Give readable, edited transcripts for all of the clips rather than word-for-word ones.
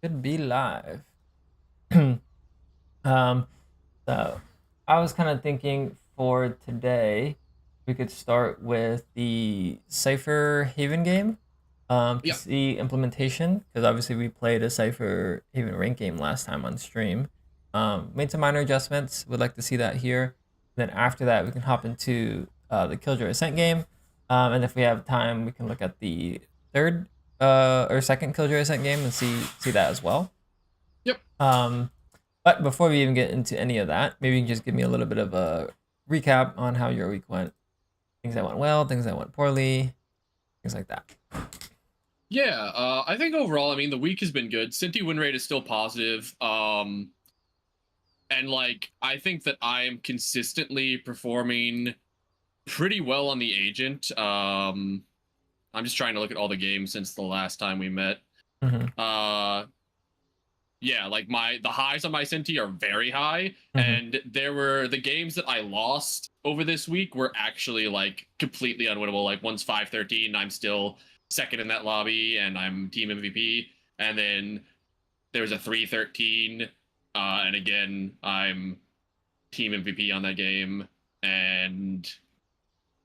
Could be live. So I was kind of thinking for today, we could start with the Cypher Haven game, Yeah. PC implementation, because obviously we played a Cypher Haven rank game last time on stream. Made some minor adjustments. Would like to see that here. Then after that, we can hop into the Killjoy Ascent game, and if we have time, we can look at the third or second Killjoy Ascent game and see that as well. Yep. Um, but before we even get into any of that, maybe you can just give me a little bit of a recap on how your week went. Things that went well, things that went poorly, things like that. Yeah. I think overall, I mean, the week has been good. Cinti win rate is still positive. And like, I think that I am consistently performing pretty well on the agent. I'm just trying to look at all the games since the last time we met. Mm-hmm. Uh, yeah, like the highs on my Cinti are very high, Mm-hmm. and there were the games that I lost over this week were actually like completely unwinnable. Like one's 5-13, I'm still second in that lobby, and I'm team MVP. And then there was a 3-13, and again I'm team MVP on that game. And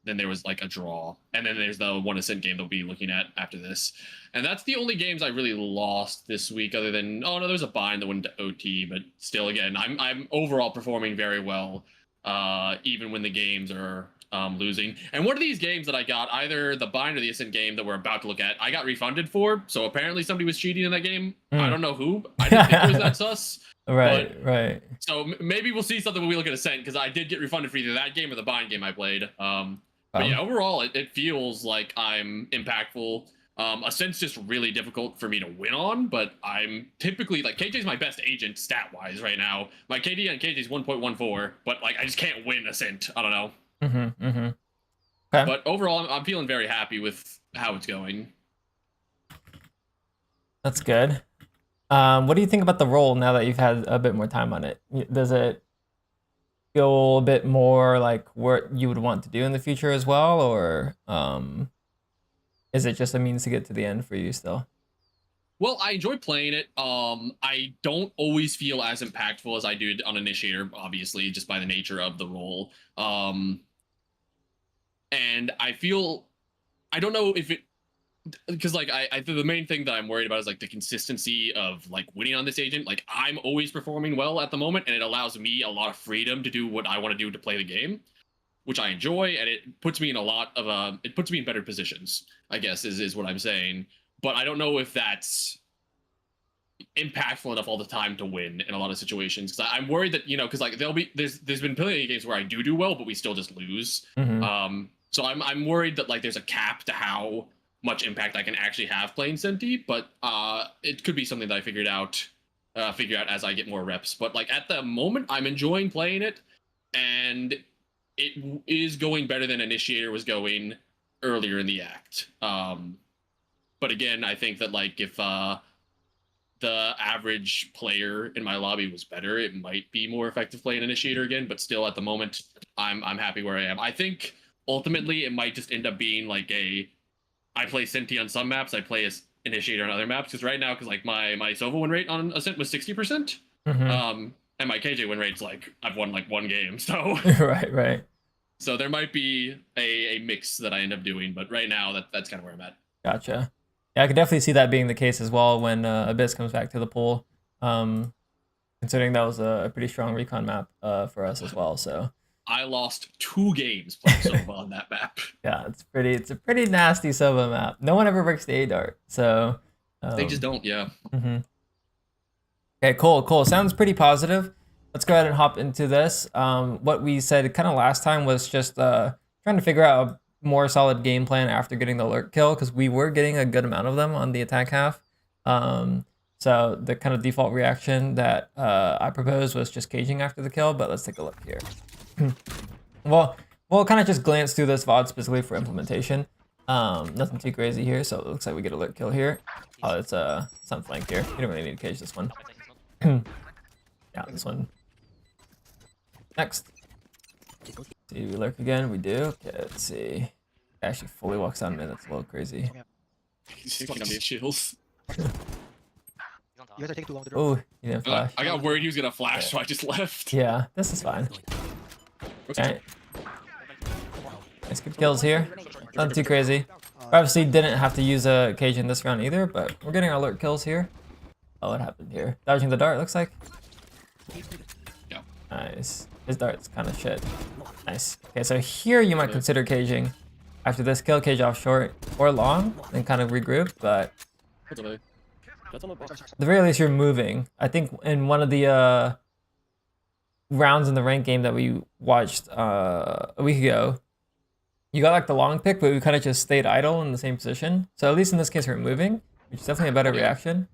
then there was like a draw, and then there's the one ascent game that we'll be looking at after this. And that's the only games I really lost this week, other than, oh no, there's a bind that went to OT. But still, again, I'm overall performing very well, even when the games are losing. And one of these games that I got, either the bind or the ascent game that we're about to look at, I got refunded for. So apparently somebody was cheating in that game. I Mm. don't know who. I didn't think it was that sus. But Right, right. so maybe we'll see something when we look at ascent, because I did get refunded for either that game or the bind game I played. But yeah, overall, it feels like I'm impactful. Ascent's just really difficult for me to win on, but I'm typically like KJ's my best agent stat wise right now. My KD on KJ's 1.14, but like I just can't win Ascent. I don't know. Mm-hmm. Mm-hmm. Okay, But overall, I'm feeling very happy with how it's going. that's good. What do you think about the role now that you've had a bit more time on it? Does it feel a bit more like what you would want to do in the future as well, or is it just a means to get to the end for you still? Well, I enjoy playing it. I don't always feel as impactful as I do on Initiator, obviously, just by the nature of the role. And I feel I don't know if it, because like I the main thing that I'm worried about is like the consistency of like winning on this agent. Like I'm always performing well at the moment, and it allows me a lot of freedom to do what I want to do to play the game, which I enjoy, and it puts me in a lot of it puts me in better positions, I guess is what I'm saying. But I don't know if that's impactful enough all the time to win in a lot of situations, because I'm worried that, because like there's been plenty of games where I do well but we still just lose. Mm-hmm. So I'm worried that like there's a cap to how much impact I can actually have playing Senti. But it could be something that I figure out as I get more reps. But like at the moment, I'm enjoying playing it, and it is going better than Initiator was going earlier in the act. But again, I think that like if the average player in my lobby was better, it might be more effective playing Initiator again. But still, at the moment, I'm happy where I am. I think ultimately it might just end up being like I play Senti on some maps, I play as Initiator on other maps. Because right now, because like my Sova win rate on Ascent was 60%, Mm-hmm. and my KJ win rate's like I've won like one game, so Right, right. so there might be a mix that I end up doing. But right now, that's kind of where I'm at. Gotcha. Yeah, I could definitely see that being the case as well when Abyss comes back to the pool. Um, Considering that was a pretty strong recon map for us as well. So I lost 2 games playing Sova on that map. yeah, it's a pretty nasty Sova map. No one ever breaks the A dart. So They just um, don't, yeah. mhm. Okay, cool. Sounds pretty positive. Let's go ahead and hop into this. What we said kind of last time was just trying to figure out a more solid game plan after getting the alert kill, because we were getting a good amount of them on the attack half. Um, so the kind of default reaction that I proposed was just caging after the kill, but let's take a look here. Well, we'll kind of just glance through this VOD specifically for implementation. Nothing too crazy here, so it looks like we get alert kill here. Oh, it's not flank here. You don't really need to cage this one. Yeah, this one. Next. See, we lurk again. We do. Okay, let's see. Actually, fully walks on mid. That's a little crazy. He's fucking chills. You guys are taking too long to draw. Oh, you didn't flash. I got worried he was gonna flash, so I just left. Yeah, this is fine. What's Alright. Nice good kills here. Nothing too crazy. We obviously didn't have to use a cage in this round either, but we're getting our alert kills here. Oh, what happened here? Dodging the dart, looks like. Yeah. Nice. His dart's kind of shit. Nice. Okay, so here you might consider caging. After this kill, cage off short or long, then kind of regroup, but What's up, at the very least you're moving. I think in one of the rounds in the ranked game that we watched a week ago, you got like the long pick, but we kind of just stayed idle in the same position. So at least in this case we're moving, which is definitely a better reaction.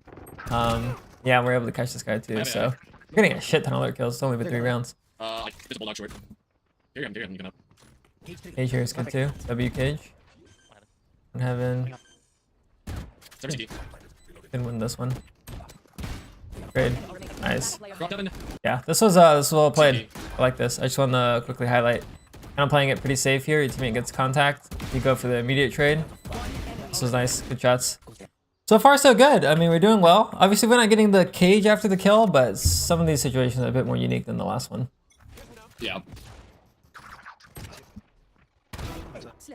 Yeah, we're able to catch this guy too, so we're getting a shit ton of alert kills. It's only been 3 rounds. Like visible dog short. Here I'm looking up. Cage here is good too. W cage. In heaven. 70. Can win this one. Great. Nice. Drop Devin. Yeah, this was well played. I like this. I just want to quickly highlight. And I'm playing it pretty safe here. Your teammate gets contact. You go for the immediate trade. This was nice. Good shots. So far, so good. I mean, we're doing well. Obviously, we're not getting the cage after the kill, but some of these situations are a bit more unique than the last one. Yeah.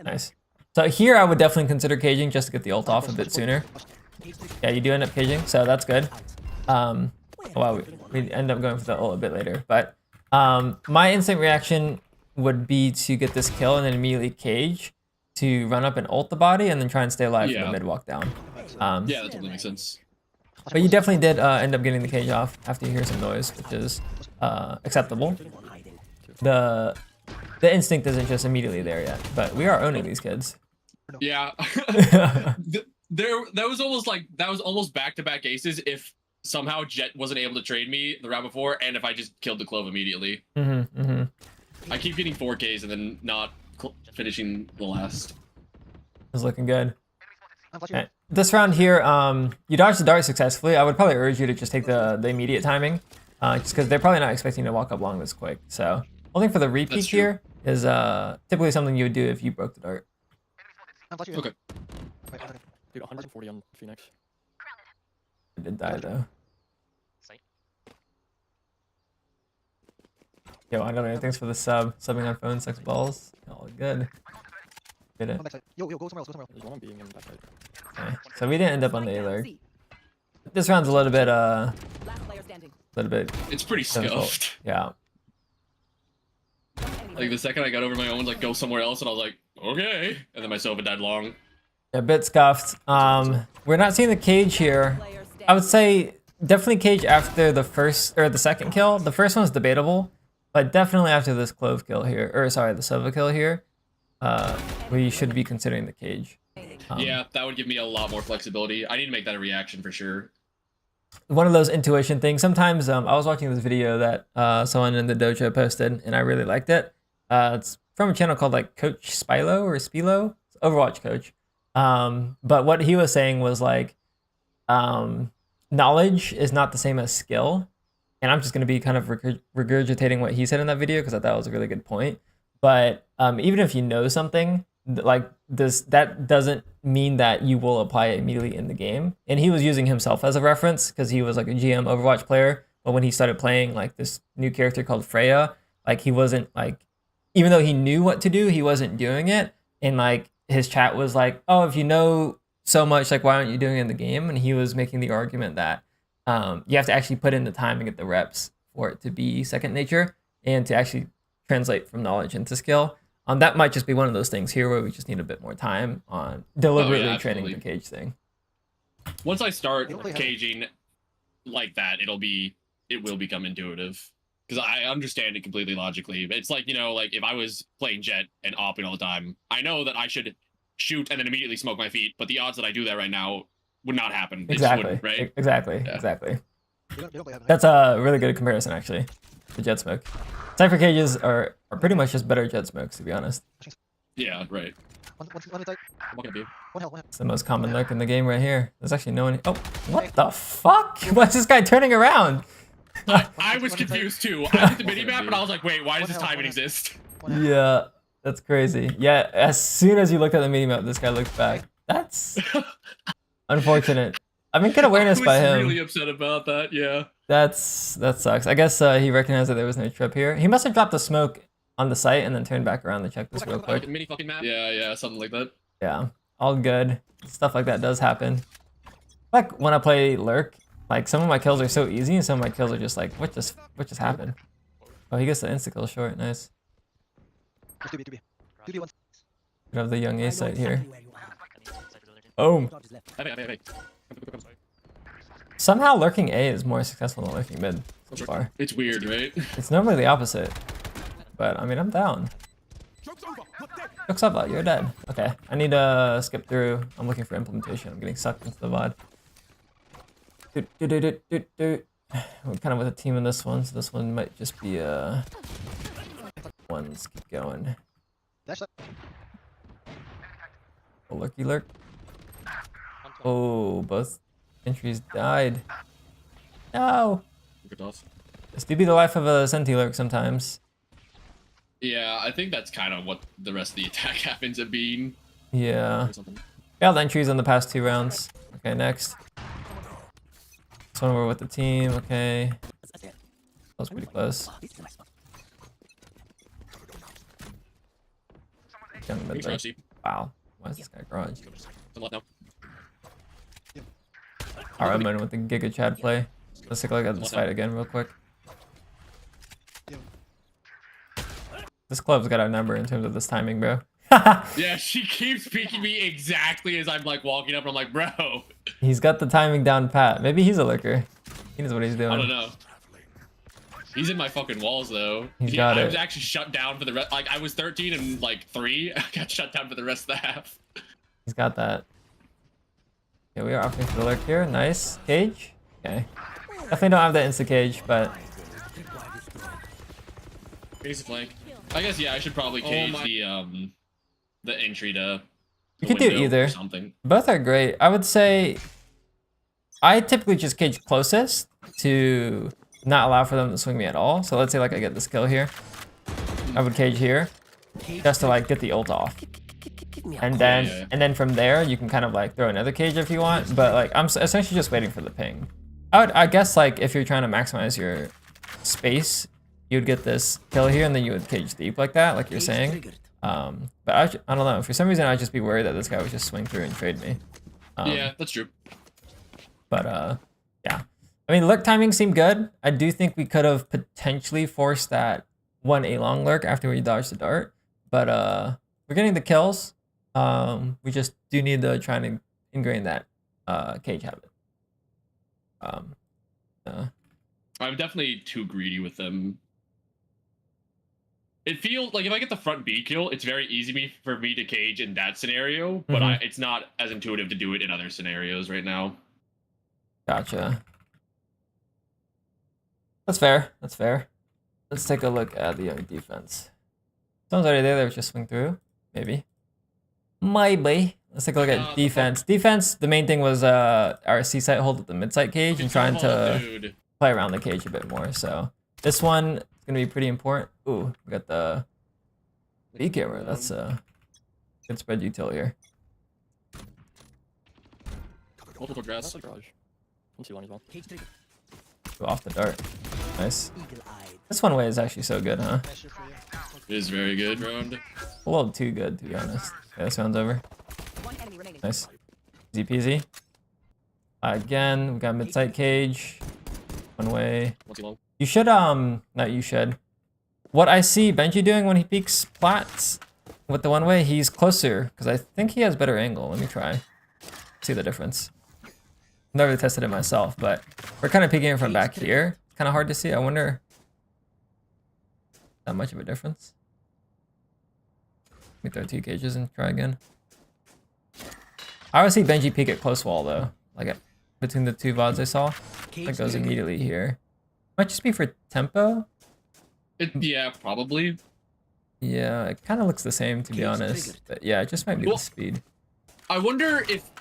Nice. So here, I would definitely consider caging just to get the ult off a bit sooner. Yeah, you do end up caging, so that's good. Well, we end up going for the ult a bit later, but my instant reaction would be to get this kill and then immediately cage to run up and ult the body and then try and stay alive for the mid walk down. Yeah, that totally makes sense. But you definitely did end up getting the cage off after you hear some noise, which is acceptable. The instinct isn't just immediately there yet, but we are owning these kids. Yeah. That was almost back-to-back aces if somehow Jet wasn't able to trade me the round before, and if I just killed the Clove immediately. I keep getting 4Ks and then not finishing the last. It's looking good. Okay. This round here, you dodged the dart successfully. I would probably urge you to just take the immediate timing, just because they're probably not expecting to walk up long this quick. So holding for the repeat here is typically something you would do if you broke the dart. Okay. Dude, 140 on Phoenix. I did die though. Yo, I don't know. Thanks for the sub. Subbing on phone, 6 balls. All good. Get it. Yo, go somewhere else, go somewhere else. There's one on being in that side. Okay. So we didn't end up on the alert. This round's a little bit It's pretty difficult. scuffed. Yeah. Like the second I got over my own, like go somewhere else, and I was like, okay. And then my Sova died long. A bit scuffed. We're not seeing the cage here. I would say definitely cage after the first or the second kill. The first one's debatable, but definitely after this Clove kill here, or sorry, the Sova kill here, we should be considering the cage. Yeah, that would give me a lot more flexibility. I need to make that a reaction for sure. One of those intuition things. Sometimes I was watching this video that someone in the dojo posted, and I really liked it. It's from a channel called like Coach Spilo or Spilo, Overwatch coach. But what he was saying was like, knowledge is not the same as skill. And I'm just going to be kind of regurgitating what he said in that video because I thought it was a really good point. But even if you know something like this, that doesn't mean that you will apply it immediately in the game. And he was using himself as a reference because he was like a GM Overwatch player. But when he started playing like this new character called Freya, like he wasn't like, even though he knew what to do, he wasn't doing it. And like his chat was like, oh, if you know so much, like why aren't you doing it in the game? And he was making the argument that you have to actually put in the time and get the reps for it to be second nature and to actually translate from knowledge into skill. That might just be one of those things here where we just need a bit more time on deliberately training the cage thing. Once I start caging like that, it will become intuitive. Because I understand it completely logically. It's like, you know, like if I was playing Jet and opping all the time, I know that I should shoot and then immediately smoke my feet, but the odds that I do that right now would not happen. Exactly. Right? Exactly. Yeah. Exactly. You don't play heaven, That's a really good comparison, actually. The jet smoke. Cypher cages are pretty much just better jet smokes, to be honest. Yeah, right. One inside. I'm not gonna be. One health. It's the most common lurk in the game right here. There's actually no one. Oh, what the fuck? Why's this guy turning around? I was confused too. I looked at the minimap and I was like, wait, why does this timing exist? Yeah, that's crazy. Yeah, as soon as you looked at the minimap, this guy looked back. That's unfortunate. I mean, good awareness by I him. was really upset about that. Yeah. That sucks. I guess he recognized that there was no trip here. He must have dropped the smoke on the site and then turned back around to check this real quick. Mini fucking map. Yeah, something like that. Yeah, all good. Stuff like that does happen. Like when I play Lurk, like some of my kills are so easy and some of my kills are just like, what just happened? Oh, he gets the insta kill short. Nice. Just 2B. 2B one. We have the young A site here. Boom. Hey. Somehow lurking A is more successful than lurking mid so far. It's weird, right? It's normally the opposite. But I mean, I'm down. Joke's up, you're dead. Okay, I need to skip through. I'm looking for implementation. I'm getting sucked into the VOD. We're kind of with a team in this one, so this one might just be one. Let's keep going. Dash that. Oh, lurky lurk. Oh, both entries died. No. Good toss. This do be the life of a Senti lurk sometimes. Yeah, I think that's kind of what the rest of the attack happens at being. Yeah. Or something. Got entries on the past 2 rounds. Okay, next. This one we're with the team. Okay. That was pretty close. Young mid lurk. Wow. Why is this guy garage? Alright, I'm in with the Giga Chad play. Let's take a look at this fight again real quick. This club's got our number in terms of this timing, bro. Yeah, she keeps peeking me exactly as I'm like walking up and I'm like, bro. He's got the timing down pat. Maybe he's a lurker. He knows what he's doing. I don't know. He's in my fucking walls though. He's got I it. was actually shut down for the rest. Like I was 13 and like 3. I got shut down for the rest of the half. He's got that. Yeah, we are opting for the lurk here. Nice. Cage. Okay. Definitely don't have the insta cage, but He's a flank. I guess yeah, I should probably cage the entry to you the could do window either. or something. Both are great. I would say I typically just cage closest to not allow for them to swing me at all. So let's say like I get this kill here. I would cage here just to like get the ult off. And then from there you can kind of like throw another cage if you want, but like I'm essentially just waiting for the ping. I guess like if you're trying to maximize your space, you would get this kill here and then you would cage deep like that, like you're saying. But I don't know. For some reason I'd just be worried that this guy would just swing through and trade me. Yeah, that's true. But yeah. I mean, lurk timing seemed good. I do think we could have potentially forced that 1A long lurk after we dodged the dart. But we're getting the kills. We just do need to try and ingrain that cage habit. I'm definitely too greedy with them. It feels like if I get the front B kill, it's very easy for me to cage in that scenario, but it's not as intuitive to do it in other scenarios right now. Gotcha. That's fair. That's fair. Let's take a look at the defense. Someone's already there. They would just swing through. Maybe. Maybe. Let's take a look at defense. Defense, the main thing was our C site hold at the mid site cage and trying to play around the cage a bit more. So this one is going to be pretty important. Ooh, we got the B camera. That's good spread util here. Multiple grass. That's a garage. 1-2 as well. Go off the dart. Nice. This one way is actually so good, huh? Pressure for you. It is very good round. A little too good, to be honest. Okay, this round's over. Nice. Easy peasy. Again, we got mid-site cage. One way. You should, not you should. What I see Benji doing when he peeks plats with the one way, he's closer, because I think he has better angle. Let me try. See the difference. Never tested it myself, but we're kind of peeking it from back here. It's kind of hard to see. I wonder. Not much of a difference. Let me throw 2 cages and try again. I always see Benji peek at close wall though. Like between the 2 VODs I saw. That goes immediately here. Might just be for tempo. Yeah, probably. Yeah, it kind of looks the same to be honest. But yeah, it just might be the speed. I wonder if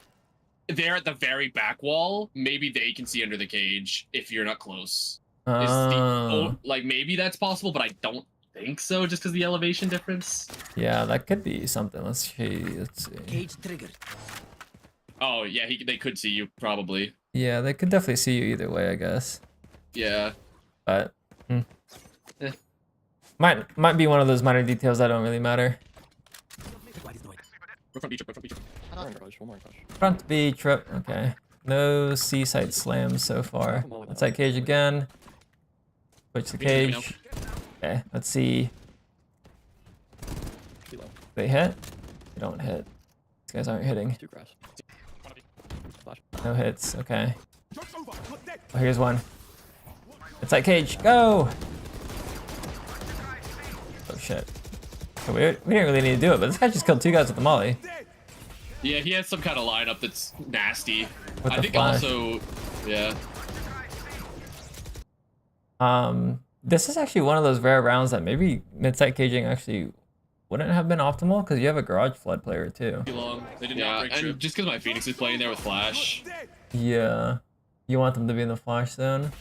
they're at the very back wall, maybe they can see under the cage if you're not close. Like maybe that's possible, but I don't think so, just because the elevation difference. Yeah, that could be something. Let's see. Let's see. Cage triggered. Oh yeah, they could see you probably. Yeah, they could definitely see you either way, I guess. Yeah. But Eh. might be one of those minor details that don't really matter. We're from beach. We're from beach. One more in garage. One more in garage. Front B trip. Okay. No C site slams so far. Let's site cage again. Switch the cage. Okay. Let's see. Too low. They hit. They don't hit. These guys aren't hitting. Two grass. Flash. No hits. Okay. Oh, here's one. It's that cage. Go! Oh shit. So we didn't really need to do it, but this guy just killed 2 guys with the molly. Yeah, he has some kind of lineup that's nasty. With I the think flash. also, yeah. This is actually one of those rare rounds that maybe mid-site caging actually wouldn't have been optimal because you have a garage flood player too. Too long. They did not break through. And just because my Phoenix is playing there with Flash. Yeah. You want them to be in the flash zone.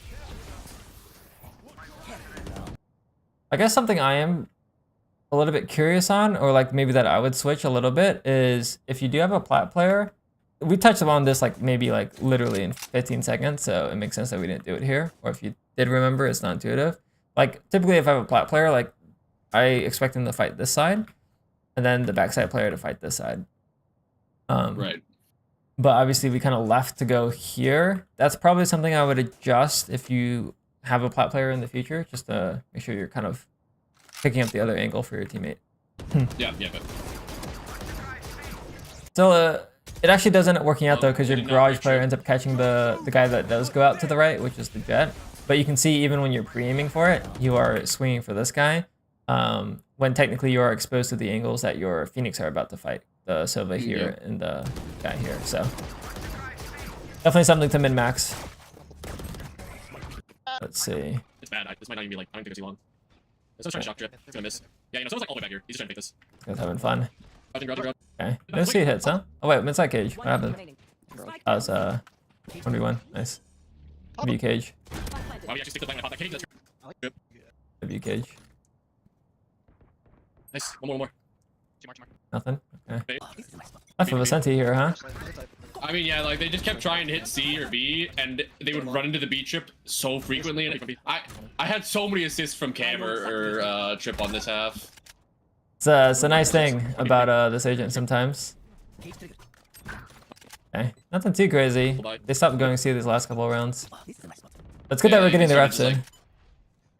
I guess something I am a little bit curious on, or like maybe that I would switch a little bit, is if you do have a plat player, we touched upon this like maybe like literally in 15 seconds, so it makes sense that we didn't do it here. Or if you did remember, it's not intuitive. Like typically if I have a plat player, like I expect them to fight this side, and then the backside player to fight this side. Right. But obviously we kind of left to go here. That's probably something I would adjust if you have a plat player in the future, just to make sure you're kind of picking up the other angle for your teammate. Yeah, but So it actually does end up working out though, because your Did not garage break player through. ends up catching the guy that does go out to the right, which is the jet. But you can see even when you're pre-aiming for it, you are swinging for this guy, when technically you are exposed to the angles that your Phoenix are about to fight. The Sova here and the guy here. So definitely something to min-max. Let's see. it's bad. This might not even be like, I don't think it's too long. There's no trying to shock drip. It's gonna miss. Yeah, you know, someone's like all the way back here. He's just trying to take this. Guys having fun. Garage. Okay. No C hits, huh? Oh wait, mid-side cage. What happened? Garage. That was 1v1. Nice. W cage. Wow, we actually stick the bang and I pop that cage. That's good. W cage. Nice. One more. Nothing. Okay. Okay. Enough of a Senti here, huh? I mean, yeah, like they just kept trying to hit C or B, and they would run into the B trip so frequently. And I had so many assists from Cam or Trip on this half. It's a nice thing about this agent sometimes. Okay. Nothing too crazy. They stopped going C these last couple of rounds. It's good that we're getting the reps in.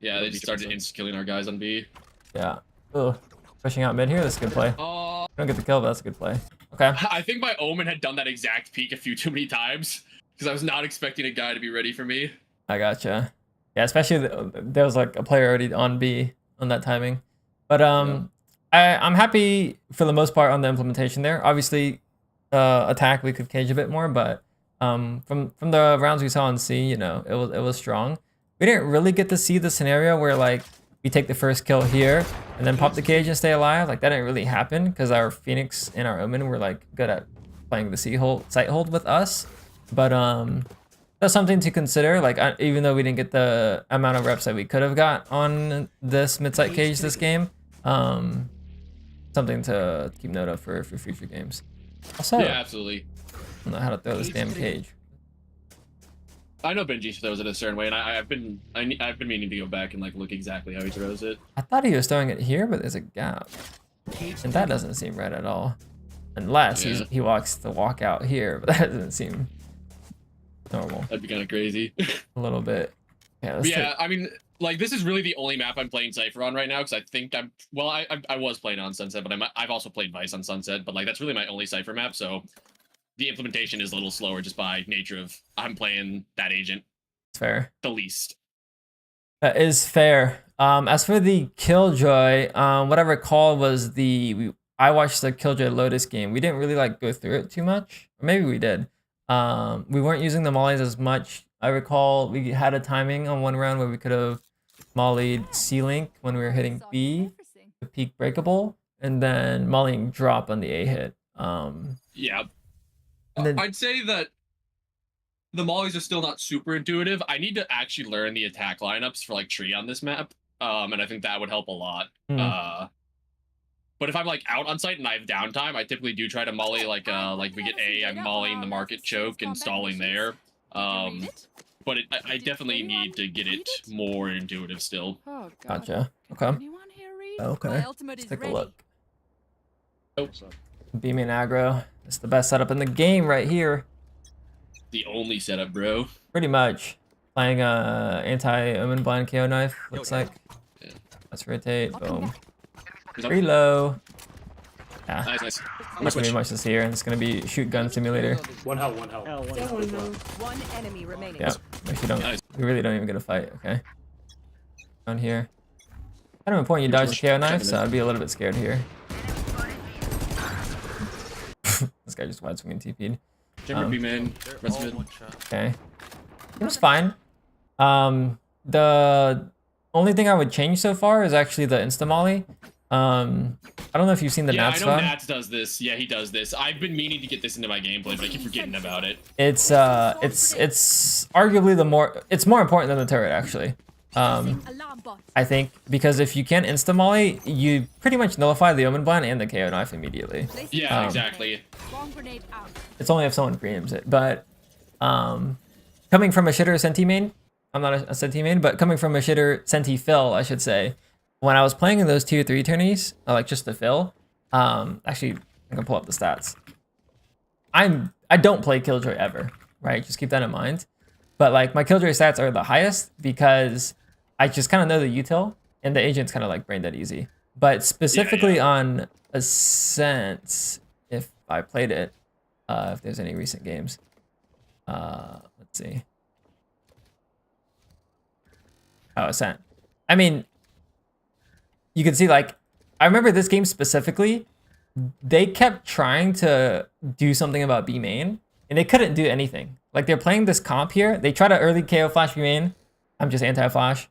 Yeah, they just started insta-killing our guys on B. Yeah. Ugh. Pushing out mid here, that's a good play. Don't get the kill, but that's a good play. Okay. I think my Omen had done that exact peek a few too many times because I was not expecting a guy to be ready for me. I gotcha. Yeah, especially there was like a player already on B on that timing. But I'm happy for the most part on the implementation there. Obviously, attack we could cage a bit more, but from the rounds we saw in C, you know, it was strong. We didn't really get to see the scenario where like we take the first kill here and then pop the cage and stay alive. Like that didn't really happen because our Phoenix and our Omen were like good at playing the site hold with us. But that's something to consider. Like even though we didn't get the amount of reps that we could have got on this mid-site cage this game, something to keep note of for future games. Also, Yeah, absolutely. I don't know how to throw this damn cage. I know Benji throws it a certain way, and I've been meaning to go back and like look exactly how he throws it. I thought he was throwing it here, but there's a gap, and that doesn't seem right at all. Unless he walks the walk out here, but that doesn't seem normal. That'd be kind of crazy. A little bit. Yeah. Let's Yeah, I mean, like this is really the only map I'm playing Cypher on right now because I think I was playing on Sunset, but I've also played Vice on Sunset, but like that's really my only Cypher map, so the implementation is a little slower just by nature of I'm playing that agent It's fair. the least. That is fair. As for the Killjoy, what I recall was I watched the Killjoy Lotus game. We didn't really like go through it too much, or maybe we did. We weren't using the mollies as much. I recall we had a timing on one round where we could have mollied C-Link when we were hitting B, the peak breakable, and then mollying drop on the A hit. Yeah. And then- I'd say that the mollies are still not super intuitive. I need to actually learn the attack lineups for like tree on this map. And I think that would help a lot. But if I'm like out on site and I have downtime, I typically do try to molly like we get A, I'm mollying the market choke and stalling there. But I definitely need to get it more intuitive still. Oh, God. Gotcha. Okay. Anyone here read? Okay. My ultimate Let's is take a ready. look. Oh, Beam and aggro. It's the best setup in the game right here. the only setup, bro. Pretty much. Playing anti-omen blind KO knife, looks like. Yeah. Let's rotate. I'll come Boom. back. Who's up? Pretty low. Yeah. Nice, nice. Not gonna be much to see here, and it's gonna be shoot gun simulator. One hell, one hell. One enemy remaining. Yeah. Actually don't. Nice. We really don't even get a fight. Okay. Down here. Kind of important you dodge the KO knife, so I'd be a little bit scared here. This guy just wide swinging TP'd. Chamber B man. Rest mid. Okay. Seems fine. The only thing I would change so far is actually the insta molly. I don't know if you've seen the Yeah, I Nats know VOD. Nats does this. Yeah, he does this. I've been meaning to get this into my gameplay, but I keep forgetting about it. It's arguably it's more important than the turret actually. Alarm bot. I think because if you can insta molly, you pretty much nullify the omen blind and the KO knife immediately. Placing Yeah, Um, exactly. bomb grenade out. It's only if someone preempts it. But coming from a shitter Senti main, I'm not a Senti main, but coming from a shitter Senti fill, I should say, when I was playing in those 2-3 tourneys, like just the fill, actually I can pull up the stats. I don't play Killjoy ever, right? Just keep that in mind. But like my Killjoy stats are the highest because I just kind of know the util and the agent's kind of like brain dead easy. But specifically on Ascent, if I played it, if there's any recent games, let's see. Oh, Ascent. I mean, you can see like, I remember this game specifically, they kept trying to do something about B main and they couldn't do anything. Like they're playing this comp here. They try to early KO flash B main. I'm just anti-flash.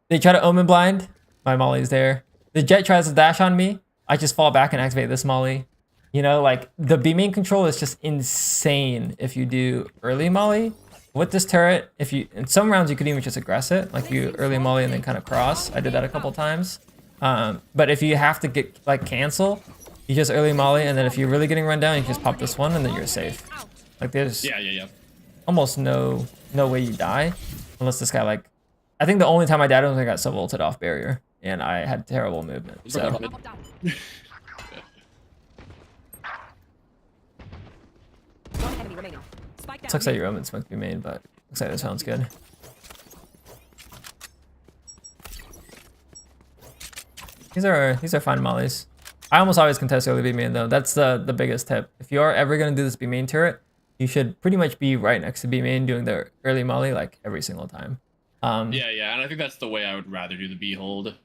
They try to omen blind. My molly's there. The Jet tries to dash on me. I just fall back and activate this molly. You know, like the B main control is just insane if you do early molly. With this turret, if you, in some rounds you could even just aggress it. Like you early molly and then kind of cross. I did that a couple times. But if you have to get like cancel, you just early molly, and then if you're really getting run down, you just pop this one and then you're safe. Like there's Yeah. almost no way you die unless this guy like, I think the only time I died was when I got sub ulted off barrier and I had terrible movement. So Up, down. One enemy remaining. Spike down. looks like your omen smoke be made, but looks like this sounds good. These are fine mollies. I almost always contest early B main though. That's the biggest tip. If you are ever gonna do this B main turret, you should pretty much be right next to B main doing the early molly like every single time. Yeah, and I think that's the way I would rather do the B hold.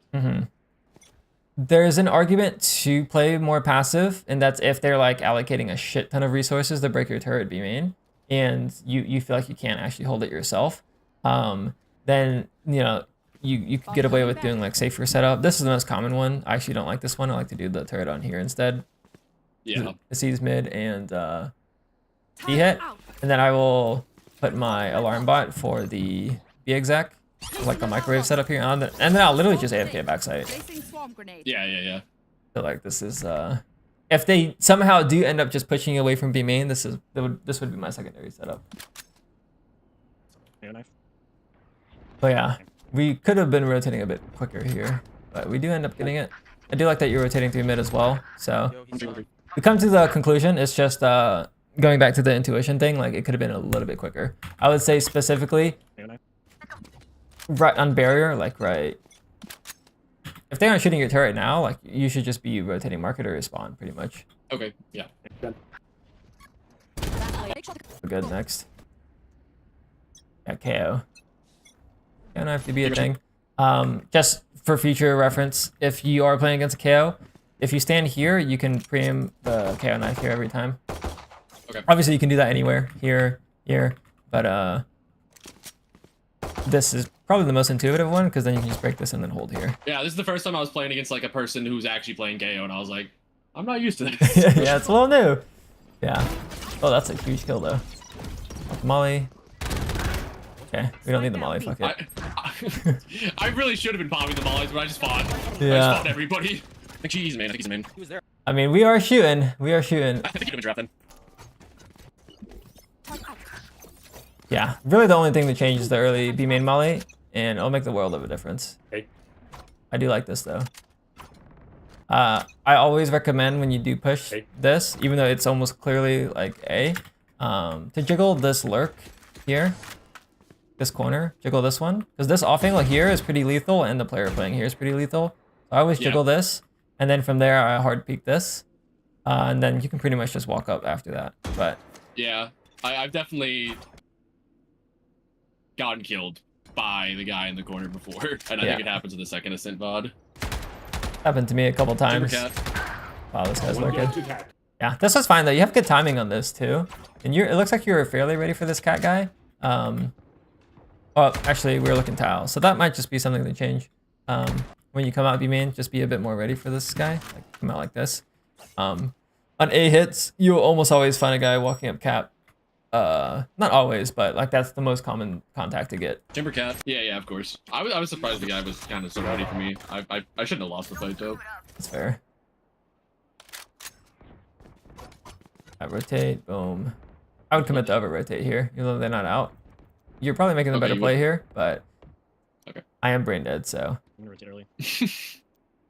There's an argument to play more passive, and that's if they're like allocating a shit ton of resources to break your turret B main, and you feel like you can't actually hold it yourself. Then you know you could get away with doing like safer setup. This is the most common one. I actually don't like this one. I like to do the turret on here instead. Yeah. It sees mid and Time hit, out. and then I will put my alarm bot for the B exec, like the microwave setup here on, and then I'll literally just AFK backside. Placing swarm grenade. Yeah. So like this is if they somehow do end up just pushing you away from B main, this would be my secondary setup. Air knife. But yeah, we could have been rotating a bit quicker here, but we do end up getting it. I do like that you're rotating through mid as well. So we come to the conclusion. It's just going back to the intuition thing. Like it could have been a little bit quicker. I would say specifically Air knife. right on barrier, like right. If they aren't shooting your turret now, like you should just be rotating market or spawn pretty much. Okay, yeah. Make sure the Good, next. Yeah, KO. Gonna have to be a thing. Just for future reference, if you are playing against a KO, if you stand here, you can preem the KO knife here every time. Okay. Obviously, you can do that anywhere, here, but this is probably the most intuitive one because then you can just break this and then hold here. Yeah, this is the first time I was playing against like a person who's actually playing KO, and I was like, I'm not used to this. Yeah, it's a little new. Yeah. Oh, that's a huge kill though. Off Molly. Okay, we don't need the Molly. Fuck it. I really should have been popping the mollies, but I just fought. I Yeah. just fought everybody. I think he's a man. I think he's a man. He was there. I mean, we are shooting. We are shooting. I think he'd have been drafted. time out. Yeah, really the only thing that changes the early B main molly, and it'll make the world of a difference. Okay. I do like this though. I always recommend when you do push Okay. this, even though it's almost clearly like A, to jiggle this lurk here, this corner, jiggle this one, because this off angle here is pretty lethal, and the player playing here is pretty lethal. So I always Yeah. jiggle this, and then from there I hard peek this, and then you can pretty much just walk up after that. But Yeah, I've definitely gotten killed by the guy in the corner before, and I Yeah. think it happens in the second ascent VOD. happened to me a couple times. Timbercat. Wow, this guy's One lurking. two cat. Yeah, this was fine though. You have good timing on this too, and it looks like you were fairly ready for this cat guy. Well, actually, we were looking tile, so that might just be something to change. When you come out B main, just be a bit more ready for this guy. Like come out like this. On A hits, you almost always find a guy walking up cap. Not always, but like that's the most common contact to get. Timbercat. Yeah, of course. I was surprised the guy was kind of so ready for me. I shouldn't have lost the fight though. That's fair. I rotate, boom. I would commit to over rotate here, even though they're not out. You're probably making the Okay, better you play would- here, but Okay. I am brain dead, so I'm gonna rotate early.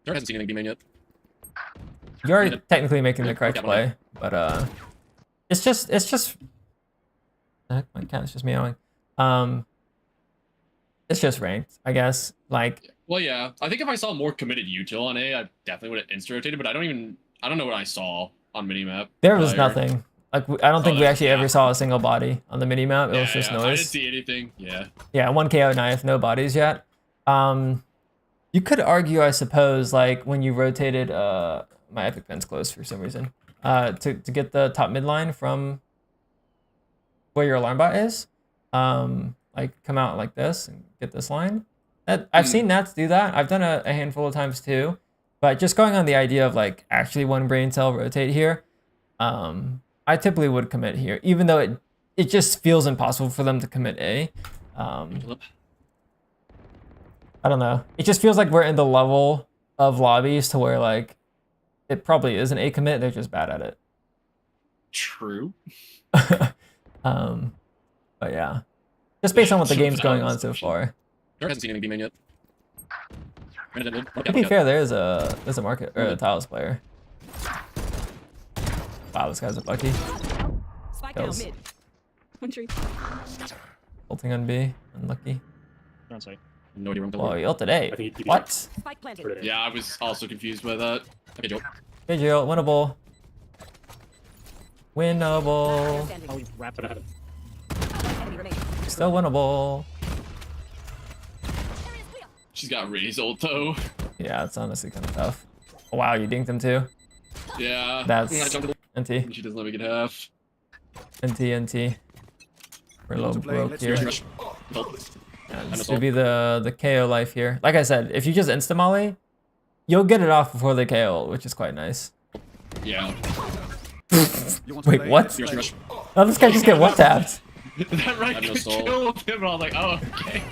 There hasn't seen any B-main yet. you're already Yeah. technically making the Yeah, correct yeah, play, but it's just heck, my cat's just meowing. It's just ranked, I guess. Like Well, yeah. I think if I saw more committed util on A, I definitely would have insta-rotated, but I don't know what I saw on minimap. there was prior. nothing. Like I don't think we actually ever yeah. saw a single body on the mini map. It was just I didn't noise. see anything. Yeah. Yeah, 1 KO knife, no bodies yet. You could argue, I suppose, like when you rotated my epic pen's closed for some reason. To get the top midline from where your alarm bot is. Like come out like this and get this line. I've seen Nats do that. I've done a handful of times too. But just going on the idea of like actually one brain cell rotate here, I typically would commit here, even though it just feels impossible for them to commit A. I don't know. It just feels like we're in the level of lobbies to where like it probably is an A commit. They're just bad at it. True. But yeah, just based on what the Sure, game's going that on was so option. far. There hasn't seen any B-main yet. To be fair, there's a market or a tiles player. Wow, this guy's a bucky. Spike Kills. down mid. One tree. Ulting on B, unlucky. Not sight. No idea where I'm Whoa, going. he ulted A. I think he- What? Spike planted. Put it in. Yeah, I was also confused by that. Okay, Joe. Good Jill, winnable. Winnable. Standing. Oh, wrap it up. Enemy remaining. Still winnable. She's got Ray's ult though. Yeah, it's honestly kind of tough. Oh, wow, you dinked him too. Yeah. That's I jumped NT, and she doesn't let me get half. NT. We're low broke here. Rush. Yeah, And this assault. would be the KO life here. Like I said, if you just insta molly, you'll get it off before the KO, which is quite nice. Yeah. Wait, what? Yoshi rush. Oh, this guy just get one tapped. That right I have no could soul. kill him. I was like, oh, okay.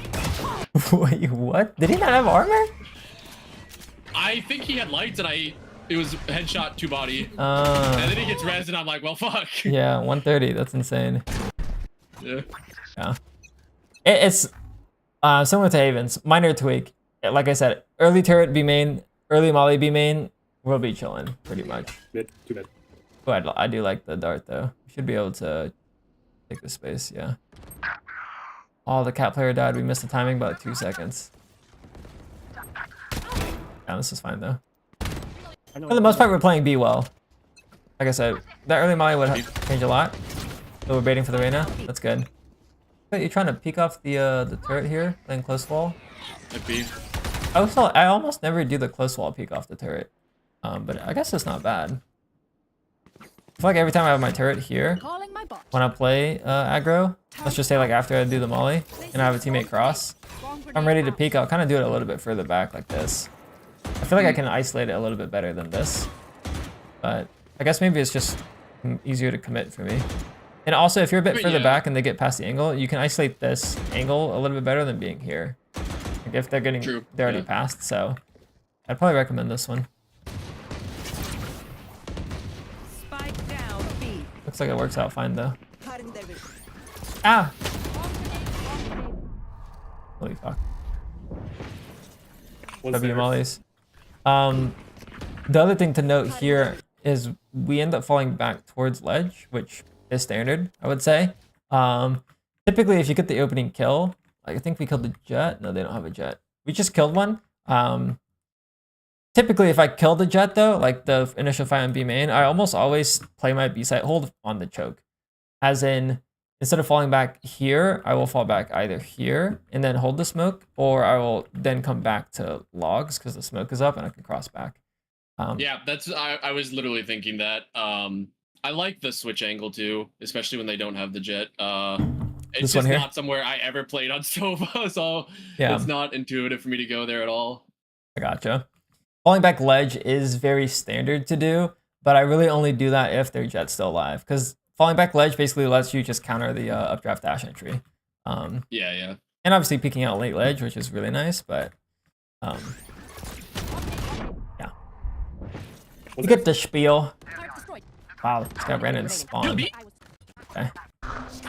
Wait, what? Did he not have armor? I think he had lights and it was headshot to body. And then he gets res and I'm like, well, fuck. Yeah, 130. That's insane. Yeah. Yeah. It's similar to Haven's. Minor tweak. Like I said, early turret B main, early molly B main, we'll be chilling pretty much. Mid, two mid. But I do like the dart though. Should be able to take the space, yeah. Oh, the cat player died. We missed the timing by 2 seconds. Yeah, this is fine though. For the most part, we're playing B well. Like I said, that early molly would change a lot. So we're baiting for the Reyna. That's good. But you're trying to peek off the turret here, playing close wall. Might be. I almost never do the close wall peek off the turret. But I guess it's not bad. I feel like every time I have my turret here, Calling my bot. when I play aggro, let's just say like after I do the molly, and I have a teammate cross, Swarm if I'm ready to grenade peek, I'll kind of do it a little bit further back like this. I feel like I can isolate it a little bit better than this. But I guess maybe it's just easier to commit for me. And also, if you're a bit But further yeah. back and they get past the angle, you can isolate this angle a little bit better than being here. Like if they're getting, True, they're already yeah. past, so I'd probably recommend this one. Spike down B. Looks like it works out fine though. Ah! Holy fuck. Was W there- mollies. The other thing to note here is we end up falling back towards ledge, which is standard, I would say. Typically, if you get the opening kill, like I think we killed the jet. No, they don't have a jet. We just killed one. Typically, if I kill the jet though, like the initial fight on B main, I almost always play my B site hold on the choke. As in, instead of falling back here, I will fall back either here and then hold the smoke, or I will then come back to logs because the smoke is up and I can cross back. Yeah, that's I was literally thinking that. I like the switch angle too, especially when they don't have the jet. It's This one just here? not somewhere I ever played on Sova, so Yeah. it's not intuitive for me to go there at all. I gotcha. Falling back ledge is very standard to do, but I really only do that if their jet's still alive, because falling back ledge basically lets you just counter the updraft dash entry. Yeah. And obviously peeking out late ledge, which is really nice, but yeah. You Was get the spiel. Turret destroyed. Wow, this guy ran in spawn. B? I was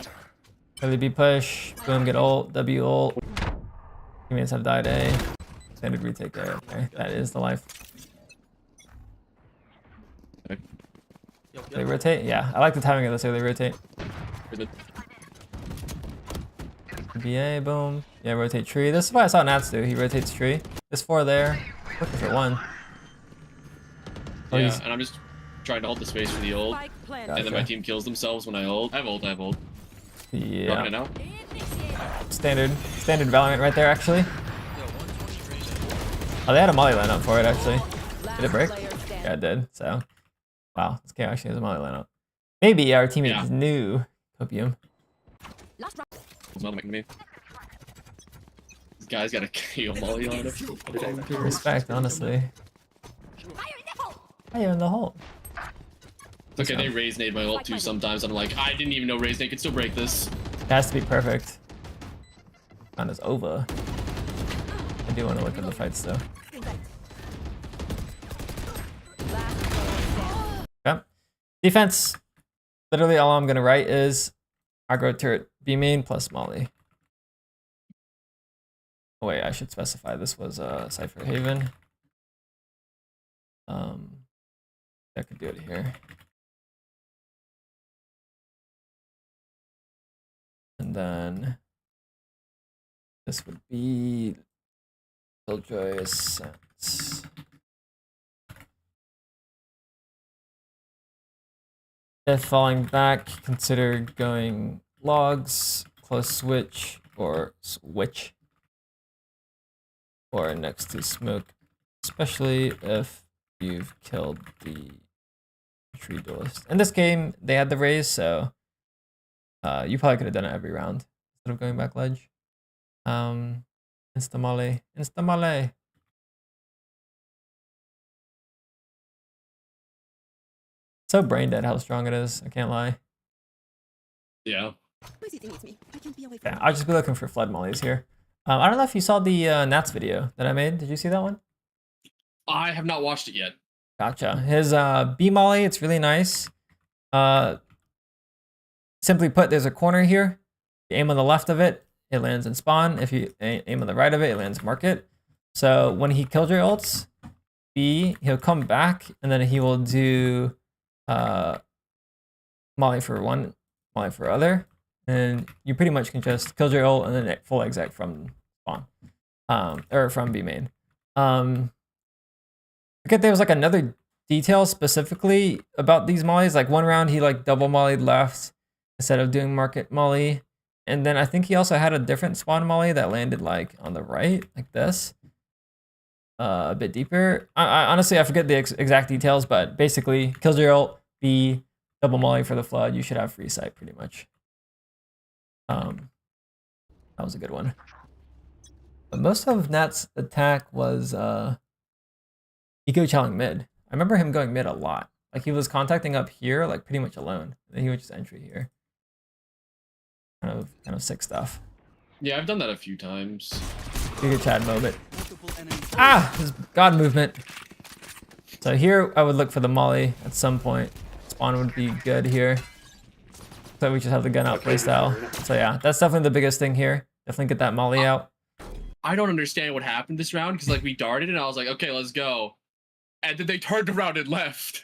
Early B push, boom, get ult, W ult. Teammates have died A. Standard retake A, okay. That is the life. They rotate? Yeah, I like the timing of this early rotate. BA, boom. Yeah, rotate tree. This is what I saw Nats do. He rotates tree. There's 4 there. Looking for 1. Oh, Yeah, he's- and I'm just trying to hold the space for the ult, Spike planted. Gotcha. and then my team kills themselves when I ult. I have ult. Dropping Yeah. it now. Standard Valorant right there, actually. Oh, they had a molly lineup for it, actually. Did it break? Yeah, it did. So, wow, this game actually has a molly lineup. Maybe our teammates knew Copium. last round. It's not making me. This guy's got a KO molly on it. Respect, honestly. Fire in the hole. Fire in the hole. Okay, they raise nade my ult too sometimes. I'm like, I didn't even know raise nade could still break this. It has to be perfect. Round is over. I do want to look at the fights though. Okay. Defense. Literally all I'm gonna write is aggro turret B main plus molly. Oh wait, I should specify this was Cypher Haven. I could do it here. And then this would be Killjoy Ascent. If falling back, consider going logs, close switch, or switch, or next to smoke, especially if you've killed the tree duelist. In this game, they had the raise, so you probably could have done it every round instead of going back ledge. Instamale. So brain dead how strong it is, I can't lie. Yeah. Yeah, I'll just be looking for flood mollies here. I don't know if you saw the Nats video that I made. Did you see that one? I have not watched it yet. Gotcha. His B molly, it's really nice. Simply put, there's a corner here. You aim on the left of it, it lands in spawn. If you aim on the right of it, it lands market. So when he Killjoy ults, B, he'll come back and then he will do molly for one, molly for other. And you pretty much can just Killjoy ult and then full exec from spawn. Or from B main. Okay, there was like another detail specifically about these mollies. Like one round he like double mollied left instead of doing market molly. And then I think he also had a different spawn molly that landed like on the right, like this. A bit deeper. I honestly, I forget the exact details, but basically Killjoy ult, B, double molly for the flood. You should have free sight pretty much. That was a good one. But most of Nat's attack was eco challenge mid. I remember him going mid a lot. Like he was contacting up here, like pretty much alone. And then he would just entry here. Kind of sick stuff. Yeah, I've done that a few times. Giga Chad moment. Ah, his god movement. So here I would look for the molly at some point. Spawn would be good here. So we just have the gun out play style. So yeah, that's definitely the biggest thing here. Definitely get that molly out. I don't understand what happened this round because like we darted and I was like, okay, let's go, and then they turned around and left.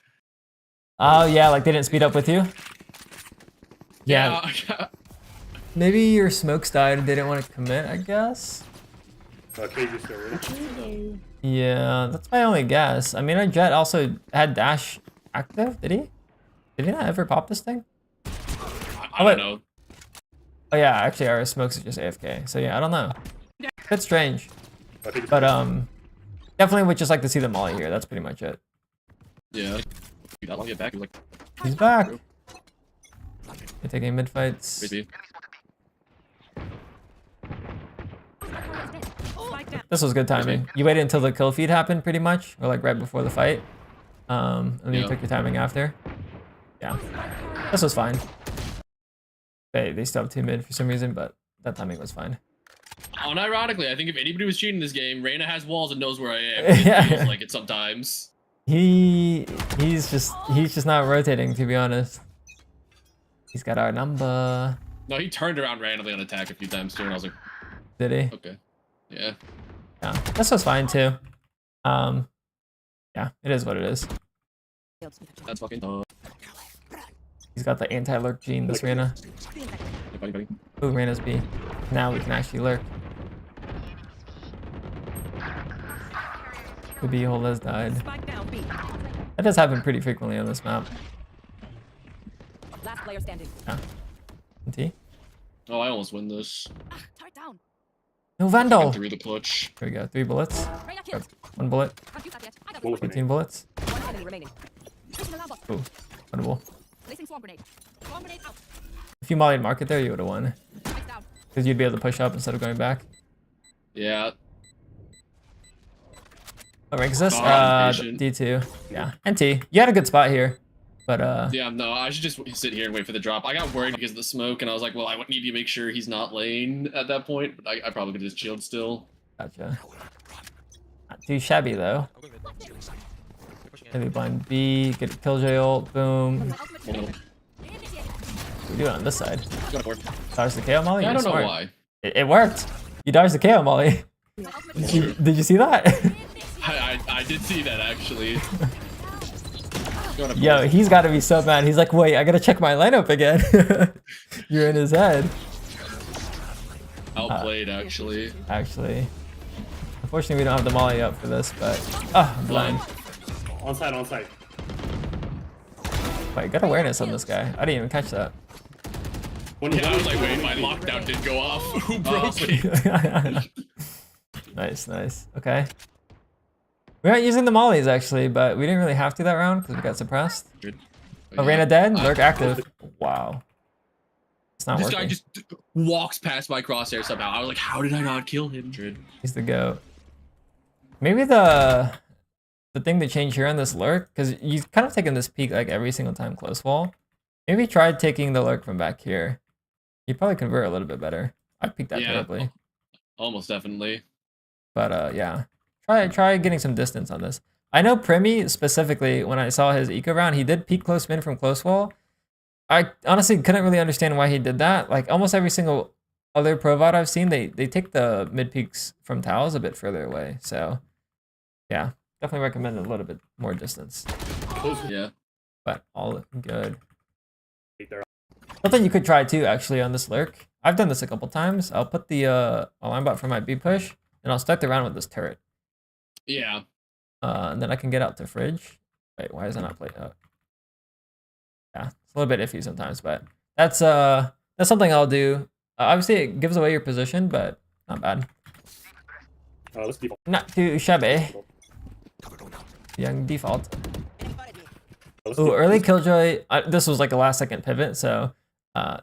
Oh yeah, like they didn't speed up with you. Yeah, Yeah. maybe your smokes died and they didn't want to commit, I guess. Yeah, that's my only guess. I mean, our Jet also had dash active. Did he? Did he not ever pop this thing? I don't know. Oh yeah, actually our smokes is just AFK. So yeah, I don't know. Bit strange. But definitely would just like to see the molly here. That's pretty much it. Yeah. Dude, I want to get back. He was like, He's back. You're taking mid fights. crazy. Spike down. This was good timing. You waited until the kill feed happened pretty much, or like right before the fight. And then you Yeah. took your timing after. Yeah. This was fine. They still have 2 mid for some reason, but that timing was fine. Unironically, I think if anybody was cheating this game, Reyna has walls and knows where I am. It Yeah. feels like it sometimes. He's just not rotating, to be honest. He's got our number. No, he turned around randomly on attack a few times too, and I was like, Did he? okay, yeah. Yeah. This was fine too. Yeah, it is what it is. That's fucking. He's got the anti-lurk gene, this Reyna. Buddy. Ooh, Reyna's B. Now we can actually lurk. The B hole has died. Spike down. B. That does happen pretty frequently on this map. Last player standing. T. Oh, I almost win this. Turret down. No Vandal. Through the clutch. Here we go. 3 bullets. Reyna killed. 1 bullet. Can't use that yet. I got 18 bullets. One enemy remaining. placing alarm bot. Ooh, winnable. Placing swarm grenade. Swarm grenade out. If you mollied market there, you would have won. Spike's down. Because you'd be able to push up instead of going back. Yeah. What rank is this? Oh, I'm patient. D2. Yeah. NT. You had a good spot here. But Yeah, no, I should just sit here and wait for the drop. I got worried because of the smoke, and I was like, well, I need to make sure he's not lane at that point, but I probably could just shield still. Gotcha. Not too shabby though. Maybe blind B, get a killjoy ult, boom. Ultimate initiated. What are we doing on this side? Got a board. Dodge the KO molly? I You're don't know smart. why. It worked. You dodged the KO molly. Ultimate Did you see that? I did see that actually. Got a Yo, board. he's got to be so mad. He's like, wait, I gotta check my lineup again. You're in his head. Outplayed actually. Actually. Unfortunately, we don't have the molly up for this, but... Ah, I'm blind. On site. Wait, got awareness on this guy. I didn't even catch that. Yeah, I was like, wait, my lockdown didn't go off. Who broke it? Nice, nice. Okay. We aren't using the mollies, actually, but we didn't really have to that round because we got suppressed. Oh, Reyna dead? Lurk active. Wow. It's not This working. guy just walks past my crosshair somehow. I was like, how did I not kill him? He's the goat. Maybe the thing to change here on this lurk, because you've kind of taken this peek like every single time close wall. Maybe try taking the lurk from back here. You'd probably convert a little bit better. I peeked that Yeah. terribly. Almost definitely. But yeah. Try getting some distance on this. I know Primi specifically, when I saw his eco round, he did peek close min from close wall. I honestly couldn't really understand why he did that. Like almost every single other pro VOD I've seen, they take the mid peaks from towers a bit further away. So yeah, definitely recommend a little bit more distance. Yeah. But all looking good. Something you could try too, actually, on this lurk. I've done this a couple times. I'll put the alarm bot for my B push, and I'll start the round with this turret. Yeah. And then I can get out to fridge. Wait, why is that not played out? Yeah, it's a little bit iffy sometimes, but that's something I'll do. Obviously, it gives away your position, but not bad. Let's default. Not too shabby. Young default. Ooh, early killjoy. This was like a last second pivot, so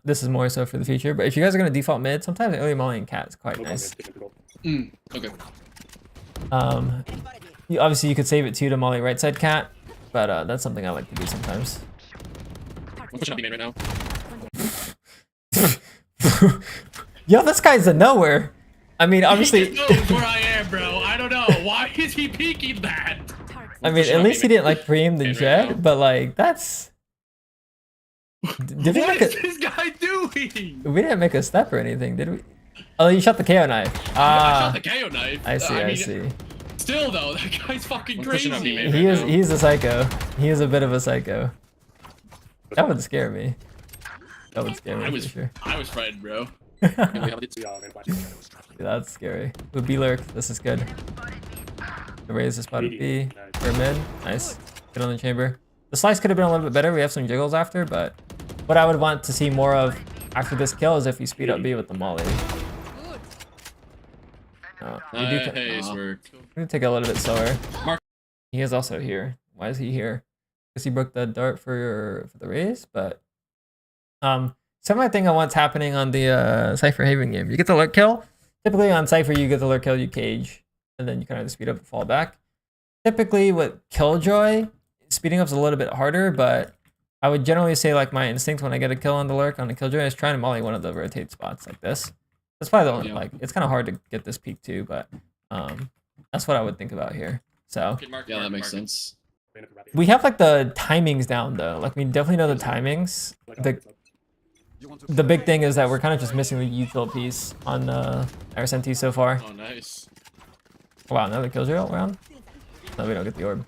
this is more so for the future. But if you guys are gonna default mid, sometimes early molly and cat is quite nice. Okay. Obviously you could save it too to molly right side cat, but that's something I like to do sometimes. I'm pushing up B main right now. Yo, this guy's a nowhere. I mean, obviously. He knows where I am, bro. I don't know. Why is he peeking that? I mean, at least he didn't like preem the Right now. jet, but like that's. Did we What make is a? this guy doing? We didn't make a step or anything, did we? Oh, you shot the KO knife. I Ah, shot the KO knife. I see. I mean, see. Still though, that guy's fucking I'm pushing on crazy. B, He is. He's a psycho. He is a bit of a psycho. That would scare me. That would scare me I was for sure. I was frightened, bro. Yeah, we have it. Yeah, man, flash. That's scary. With B lurk, this is good. The raise is spotted B. Nice. For mid. Nice. Get on the chamber. The slice could have been a little bit better. We have some jiggles after, but what I would want to see more of after this kill is if you speed up B with the molly. Good. We do Nice work. we do take it a little bit slower. Mark- He is also here. Why is he here? Guess he broke the dart for the raise, but similar thing on what's happening on the Cypher Haven game. You get the lurk kill. Typically on Cypher you get the lurk kill, you cage, and then you kind of speed up and fall back. Typically with Killjoy, speeding up's a little bit harder, but I would generally say like my instinct when I get a kill on the lurk on the Killjoy is trying to molly one of the rotate spots like this. That's probably the only, Yeah. like it's kind of hard to get this peak too, but that's what I would think about here. So Yeah, that makes sense. we have like the timings down though. Like we definitely know the timings. The big thing is that we're kind of just missing the util piece on our SMT so far. Oh, nice. Wow, another Killjoy round? No, we don't get the orb.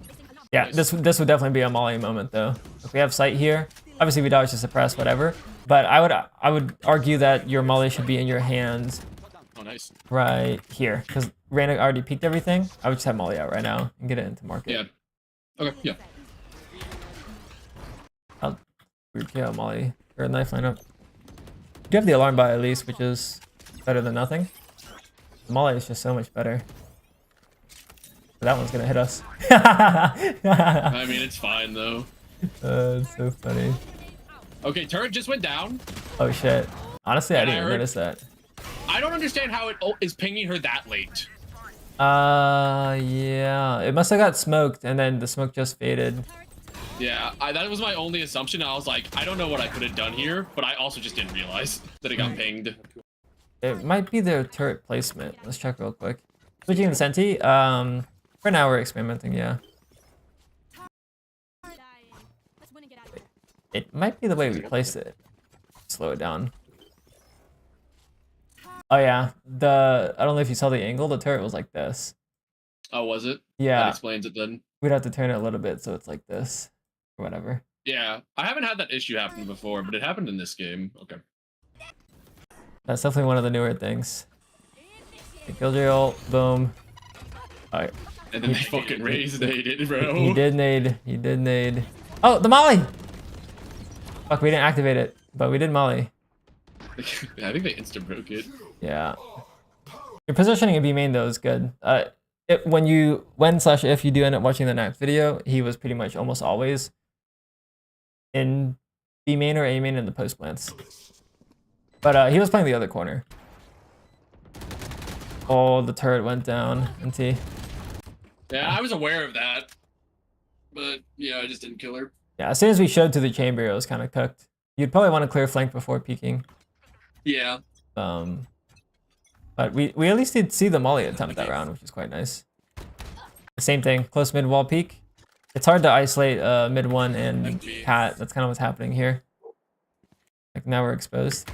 Placing alarm. Yeah, this would definitely be a molly moment though. If we have sight here, obviously we dodge to suppress whatever, but I would argue that your molly should be in your hands Oh, nice. right here because Reyna already peeked everything. I would just have molly out right now and get it into market. Yeah. Okay. Yeah. Weird KO molly or knife lineup. You have the alarm bot at least, which is better than nothing. The molly is just so much better. That one's gonna hit us. I mean, it's fine though. It's so funny. Okay, turret just went down. Oh shit. Honestly, I And I didn't even heard- notice that. I don't understand how it is pinging her that late. Yeah. It must have got smoked and then the smoke just faded. Yeah, that was my only assumption. I was like, I don't know what I could have done here, but I also just didn't realize that it got pinged. It might be their turret placement. Let's check real quick. Switching to Senti. For now we're experimenting, yeah. Dying. Let's win and get out of here. It might be the way we placed it. Slow it down. Oh yeah. I don't know if you saw the angle, the turret was like this. Oh, was it? That Yeah. explains it then. We'd have to turn it a little bit so it's like this. Or whatever. Yeah, I haven't had that issue happen before, but it happened in this game. Okay. That's definitely one of the newer things. Okay, Killjoy ult, boom. Alright. And then they fucking raised it, bro. He did nade. He did nade. Oh, the molly! Fuck, we didn't activate it, but we did molly. I think they insta broke it. Yeah. Your positioning in B main though is good. When/if you do end up watching the next video, he was pretty much almost always in B main or A main in the post plants. But he was playing the other corner. Oh, the turret went down. NT. Yeah, I was aware of that. But yeah, I just didn't kill her. Yeah, as soon as we showed to the chamber, it was kind of cooked. You'd probably want to clear flank before peeking. Yeah. But we at least did see the molly attempt that round, which is quite nice. The same thing, close mid wall peek. It's hard to isolate mid one and cat. That's kind of what's happening here. Like now we're exposed.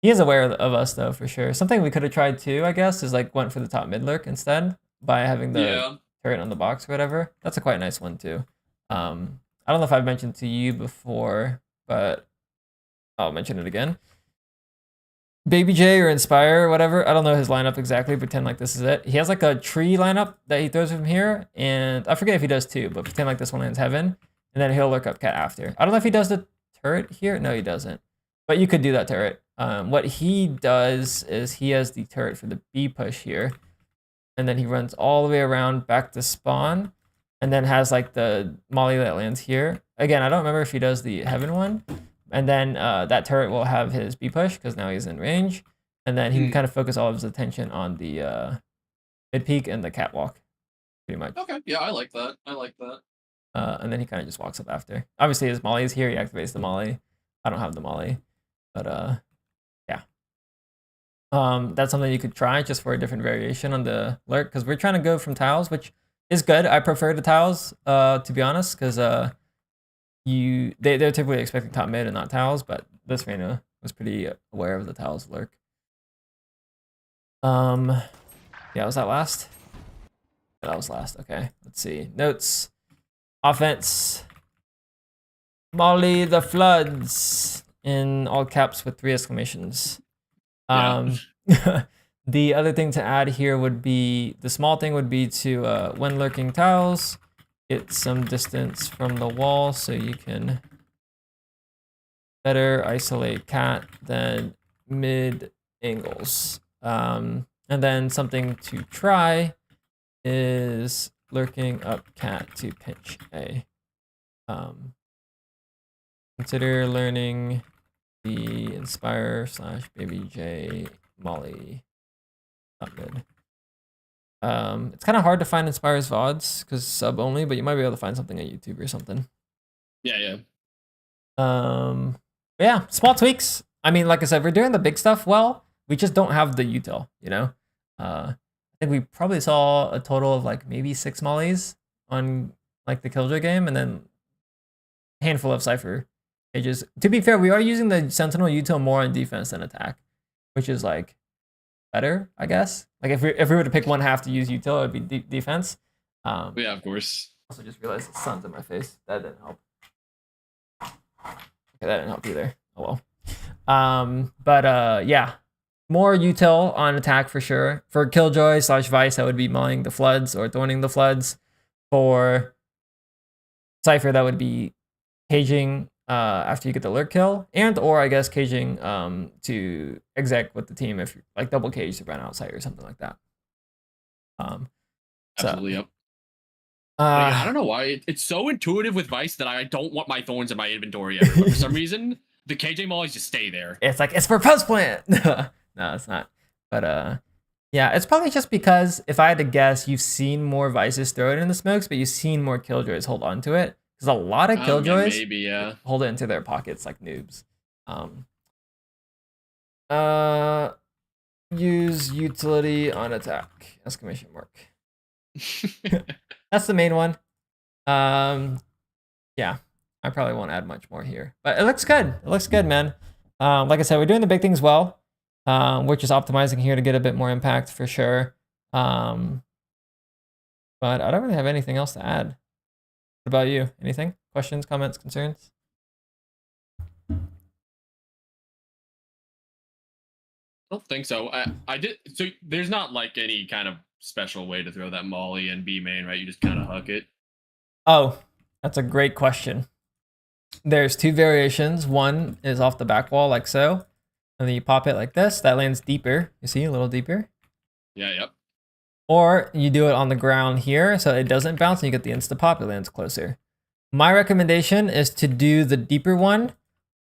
He is aware of us though, for sure. Something we could have tried too, I guess, is like went for the top mid lurk instead by having the turret on the box or whatever. That's a quite nice one too. I don't know if I've mentioned to you before, but I'll mention it again. Baby J or Inspire or whatever, I don't know his lineup exactly, pretend like this is it. He has like a tree lineup that he throws from here, and I forget if he does too, but pretend like this one lands heaven, and then he'll lurk up cat after. I don't know if he does the turret here. No, he doesn't. But you could do that turret. What he does is he has the turret for the B push here, and then he runs all the way around back to spawn, and then has like the molly that lands here. Again, I don't remember if he does the heaven one. And then that turret will have his B push because now he's in range. And then he can kind of focus all of his attention on the mid peak and the catwalk, pretty much. Okay, yeah, I like that. I like that. And then he kind of just walks up after. Obviously, his molly is here. He activates the molly. I don't have the molly. But yeah. That's something you could try just for a different variation on the lurk. Because we're trying to go from tiles, which is good. I prefer the tiles, to be honest, because they're typically expecting top mid and not tiles, but this Reyna was pretty aware of the Tao's lurk. Yeah, was that last? Yeah, that was last. Okay, let's see. Notes. Offense. Molly the Floods in all caps with 3 exclamations. Yeah. The other thing to add here would be, the small thing would be to, when lurking tiles, get some distance from the wall so you can better isolate cat than mid angles. And then something to try is lurking up cat to pinch A. Consider learning the Inspire / Baby J Molly. Not good. It's kind of hard to find Inspire's VODs because sub only, but you might be able to find something on YouTube or something. Yeah. But yeah, small tweaks. I mean, like I said, we're doing the big stuff well. We just don't have the util, you know? I think we probably saw a total of like maybe 6 mollies on like the Killjoy game, and then a handful of Cypher pages. To be fair, we are using the Sentinel util more on defense than attack, which is like better, I guess. Like if we were to pick one half to use util, it would be defense. Yeah, of course. Also just realized the sun's in my face. That didn't help. Okay, that didn't help either. Oh well. Yeah. More util on attack for sure. For Killjoy / Vice, that would be mulling the Floods or thorning the Floods. For Cypher, that would be caging after you get the lurk kill, and or I guess caging to exec with the team if like double cage to run outside or something like that. Absolutely, yep. But yeah, I don't know why it's so intuitive with Vice that I don't want my thorns in my inventory ever. But for some reason, the KJ mollies just stay there. It's like, it's for post plant. No, it's not. But yeah, it's probably just because if I had to guess, you've seen more Vices throw it in the smokes, but you've seen more Killjoys hold on to it. Because a lot of Killjoys Maybe, yeah. hold it into their pockets like noobs. Use utility on attack! Exclamation mark. That's the main one. Yeah, I probably won't add much more here, but it looks good. It looks good, man. Like I said, we're doing the big things well. We're just optimizing here to get a bit more impact for sure. But I don't really have anything else to add. What about you? Anything? Questions, comments, concerns? I don't think so. I did. So there's not like any kind of special way to throw that molly and B main, right? You just kind of huck it. Oh, that's a great question. There's 2 variations. One is off the back wall like so, and then you pop it like this. That lands deeper. You see, a little deeper. Yeah, yep. Or you do it on the ground here so it doesn't bounce and you get the insta pop, it lands closer. My recommendation is to do the deeper one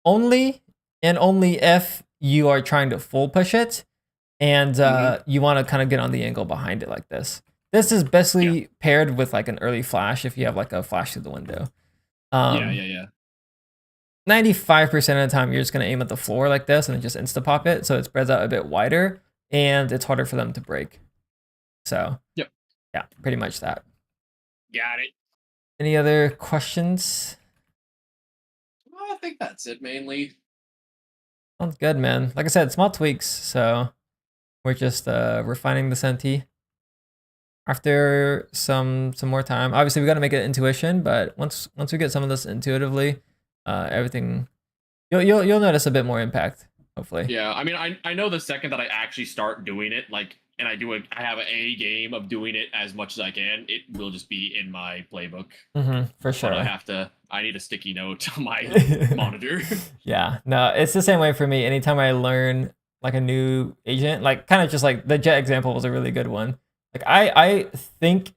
only and only if you are trying to full push it and you want to kind of get on the angle behind it like this. This is bestly paired with like an early flash if you have like a flash through the window. Yeah. 95% of the time you're just going to aim at the floor like this and then just insta pop it so it spreads out a bit wider and it's harder for them to break. So, yep. Yeah, pretty much that. Got it. Any other questions? Well, I think that's it mainly. Sounds good, man. Like I said, small tweaks. So we're just refining the Senti. After some more time, obviously we got to make it intuition, but once we get some of this intuitively, everything you'll notice a bit more impact. Hopefully. Yeah, I mean, I know the second that I actually start doing it, like, and I have a game of doing it as much as I can, it will just be in my playbook. For sure. But I need a sticky note on my monitor. Yeah, no, it's the same way for me. Anytime I learn like a new agent, like kind of just like the Jet example was a really good one. Like I think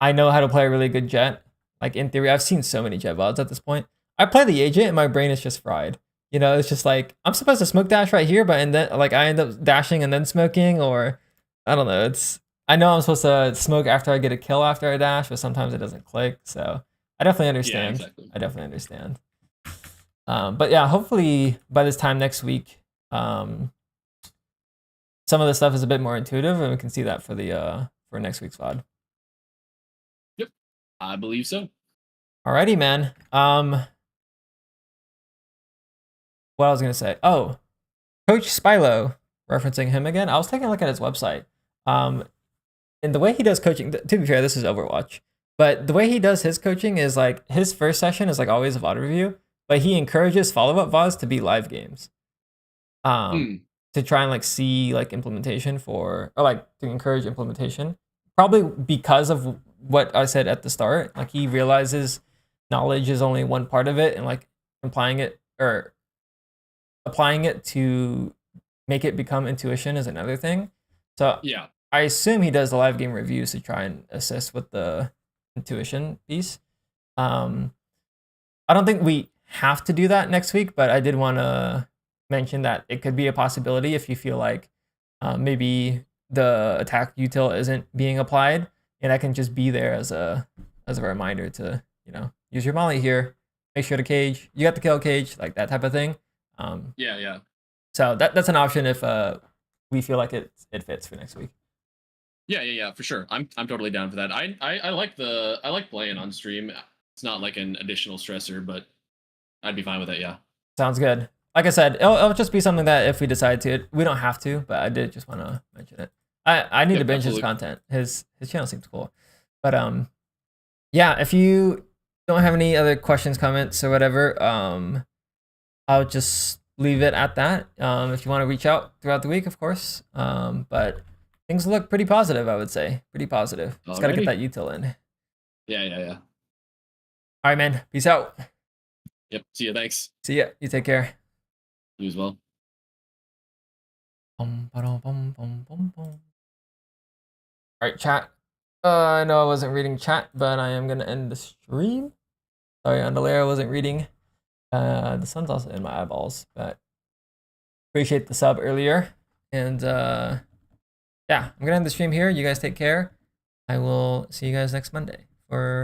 I know how to play a really good Jet. Like in theory, I've seen so many Jet VODs at this point. I play the agent and my brain is just fried. You know, it's just like I'm supposed to smoke dash right here, but and then like I end up dashing and then smoking, or I don't know. I know I'm supposed to smoke after I get a kill after I dash, but sometimes it doesn't click. So I definitely understand. Yeah, exactly. I definitely understand. But yeah, hopefully by this time next week, some of the stuff is a bit more intuitive, and we can see that for the for next week's VOD. Yep, I believe so. Alrighty, man. what I was gonna say. Oh, Coach Spilo, referencing him again. I was taking a look at his website. And the way he does coaching, to be fair, this is Overwatch, but the way he does his coaching is like his first session is like always a VOD review, but he encourages follow-up VODs to be live games. To try and like see like implementation for, or like to encourage implementation, probably because of what I said at the start. Like he realizes knowledge is only one part of it, and like applying it to make it become intuition is another thing. So Yeah. I assume he does the live game reviews to try and assist with the intuition piece. I don't think we have to do that next week, but I did want to mention that it could be a possibility if you feel like maybe the attack util isn't being applied, and I can just be there as a reminder to, you know, use your molly here, make sure to cage, you got the kill cage, like that type of thing. Yeah. So that's an option if we feel like it fits for next week. Yeah, for sure. I'm totally down for that. I like playing on stream. It's not like an additional stressor, but I'd be fine with it. Yeah. Sounds good. Like I said, it'll just be something that if we decide to, we don't have to, but I did just want to mention it. I need Yep, to binge absolutely. his content. His channel seems cool. But yeah, if you don't have any other questions, comments, or whatever, I'll just leave it at that. If you want to reach out throughout the week, of course. But things look pretty positive, I would say. Pretty positive. Just gotta get that util in. Yeah. All right, man. Peace out. Yep. See you. Thanks. See ya. You take care. You as well. Bum, ba-dum, bum, bum, bum, bum. All right, chat. I know I wasn't reading chat, but I am gonna end the stream. Sorry, Andalera, I wasn't reading. The sun's also in my eyeballs, but appreciate the sub earlier. And yeah, I'm gonna end the stream here. You guys take care. I will see you guys next Monday for